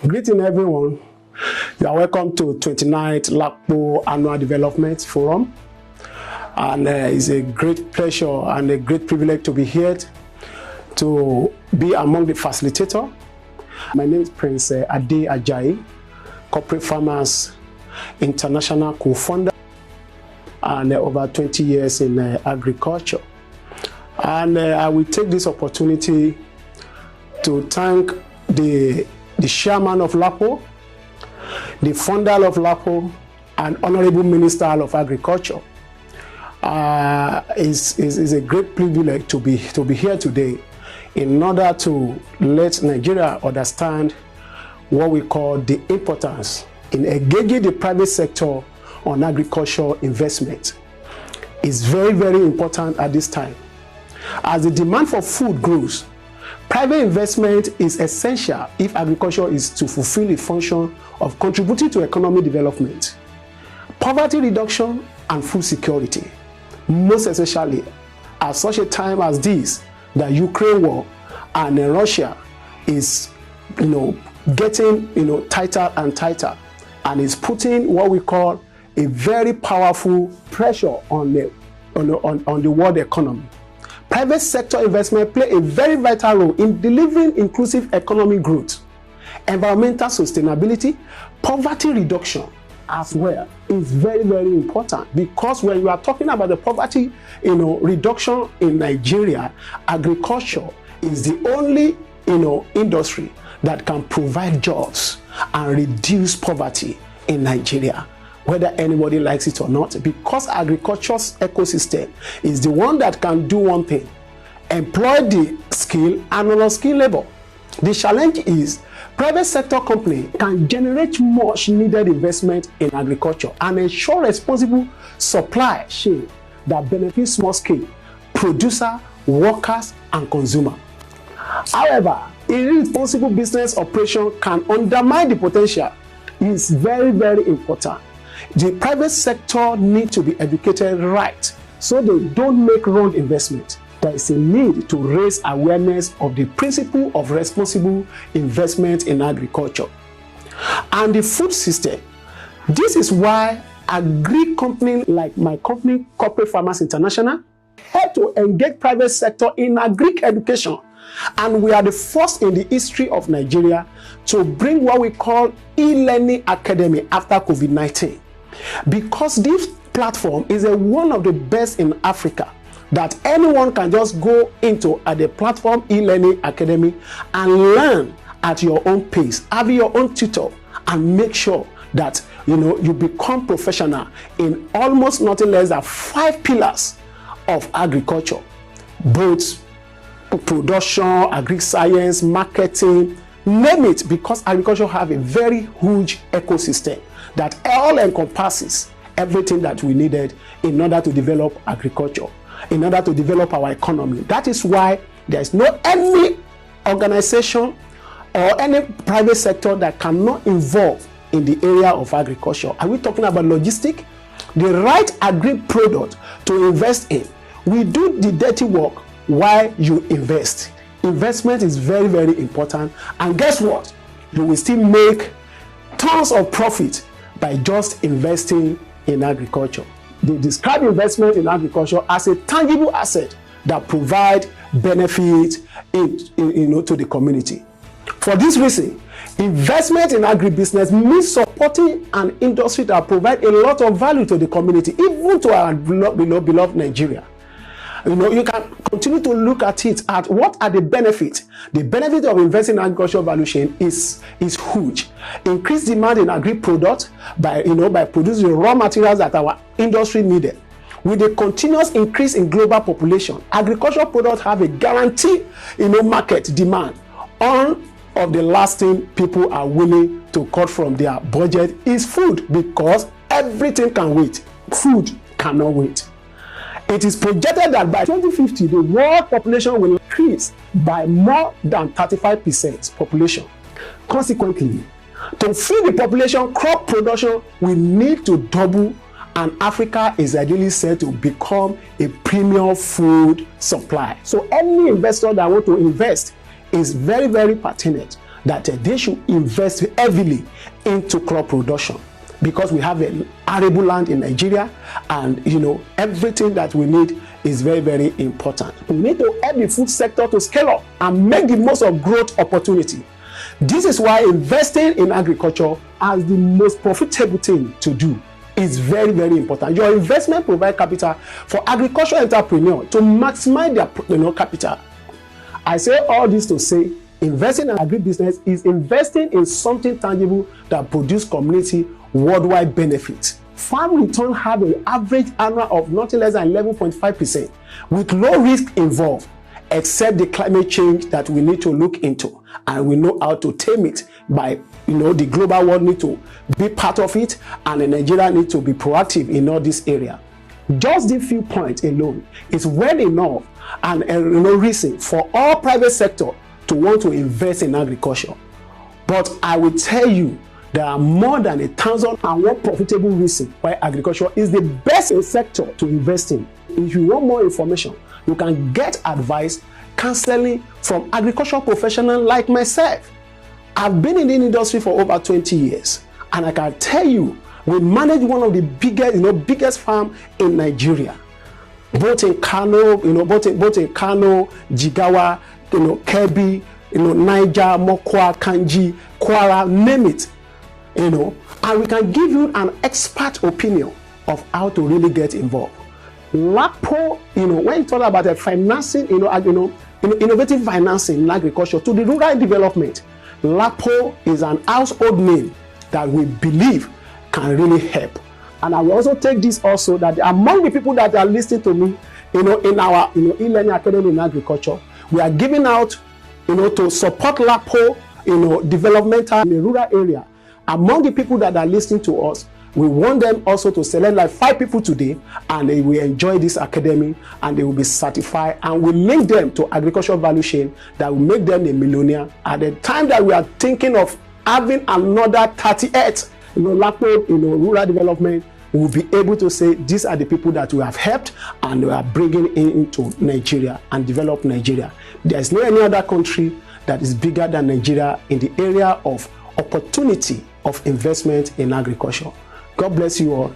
Greeting everyone. You are welcome to 29th LAPO Annual Development Forum. And it's a great pleasure and a great privilege to be here to be among the facilitators. My name is Prince Ajayi, Corporate Farmers International co-founder, and over 20 years in agriculture. And I will take this opportunity to thank the chairman of LAPO, the founder of LAPO, and Honorable Minister of Agriculture. It's a great privilege to be here today in order to let Nigeria understand what we call the importance in engaging the private sector on agricultural investment. It's very, very important at this time. As the demand for food grows, private investment is essential if agriculture is to fulfill the function of contributing to economic development, poverty reduction, and food security. Most especially at such a time as this, the Ukraine war and Russia is, getting, tighter and tighter, and is putting what we call a very powerful pressure on the world economy. Private sector investment play a very vital role in delivering inclusive economic growth, environmental sustainability, poverty reduction as well is very, very important, because when you are talking about the poverty reduction in Nigeria, agriculture is the only industry that can provide jobs and reduce poverty in Nigeria, whether anybody likes it or not, because agriculture's ecosystem is the one that can do one thing: employ the skill and unskilled labor. The challenge is private sector company can generate much needed investment in agriculture and ensure responsible supply chain that benefits small scale producer, workers, and consumer. However, irresponsible business operation can undermine the potential. It's very, very important. The private sector need to be educated right so they don't make wrong investment. There is a need to raise awareness of the principle of responsible investment in agriculture and the food system. This is why agri companies like my company, Corporate Farmers International, help to engage private sector in agri education. And we are the first in the history of Nigeria to bring what we call e-learning academy after COVID-19. Because this platform is one of the best in Africa that anyone can just go into at the platform e-learning academy and learn at your own pace, have your own tutor, and make sure that you become professional in almost nothing less than 5 pillars of agriculture, both production, agri-science, marketing, name it, because agriculture have a very huge ecosystem that all encompasses everything that we needed in order to develop agriculture, in order to develop our economy. That is why there is no any organization or any private sector that cannot involve in the area of agriculture. Are we talking about logistics? The right agri product to invest in. We do the dirty work while you invest. Investment is very, very important, and guess what? You will still make tons of profit by just investing in agriculture. They describe investment in agriculture as a tangible asset that provides benefit to the community. For this reason, investment in agribusiness means supporting an industry that provides a lot of value to the community, even to our beloved Nigeria. You can continue to look at it at what are the benefits. The benefit of investing in agricultural value chain is huge. Increased demand in agri products by producing raw materials that our industry needed. With the continuous increase in global population, agricultural products have a guaranteed market demand. All of the last thing people are willing to cut from their budget is food, because everything can wait. Food cannot wait. It is projected that by 2050, the world population will increase by more than 35% population. Consequently, to feed the population, crop production will need to double, and Africa is ideally set to become a premium food supply. So any investor that wants to invest is very, very pertinent that they should invest heavily into crop production, because we have an arable land in Nigeria, and everything that we need is very, very important. We need to help the food sector to scale up and make the most of growth opportunity. This is why investing in agriculture as the most profitable thing to do is very, very important. Your investment provides capital for agricultural entrepreneurs to maximize their capital. I say all this to say, investing in agribusiness is investing in something tangible that produces community worldwide benefits. Farm return have an average annual of nothing less than 11.5% with low risk involved, except the climate change that we need to look into, and we know how to tame it by the global world need to be part of it, and the Nigeria need to be proactive in all this area. Just these few points alone is well enough and reason for all private sector to want to invest in agriculture. But I will tell you, there are more than 1,001 profitable reasons why agriculture is the best sector to invest in. If you want more information, you can get advice, counseling from agricultural professionals like myself. I've been in the industry for over 20 years, and I can tell you, we manage one of the biggest farm in Nigeria, both in Kano, both in Kano, Jigawa, Kebbi, Niger, Mokwa, Kanji, Kwara, name it. And we can give you an expert opinion of how to really get involved. LAPO, when you talk about financing, innovative financing in agriculture to the rural development, LAPO is an household name that we believe can really help. And I will also take this also that among the people that are listening to me, in our e-learning academy in agriculture, we are giving out, to support LAPO, developmental in the rural area. Among the people that are listening to us, we want them also to select like 5 people today, and they will enjoy this academy, and they will be certified, and we link them to agricultural value chain that will make them a millionaire. At the time that we are thinking of having another 38, LAPO, rural development, we will be able to say these are the people that we have helped and we are bringing into Nigeria and develop Nigeria. There is no any other country that is bigger than Nigeria in the area of opportunity of investment in agriculture. God bless you all.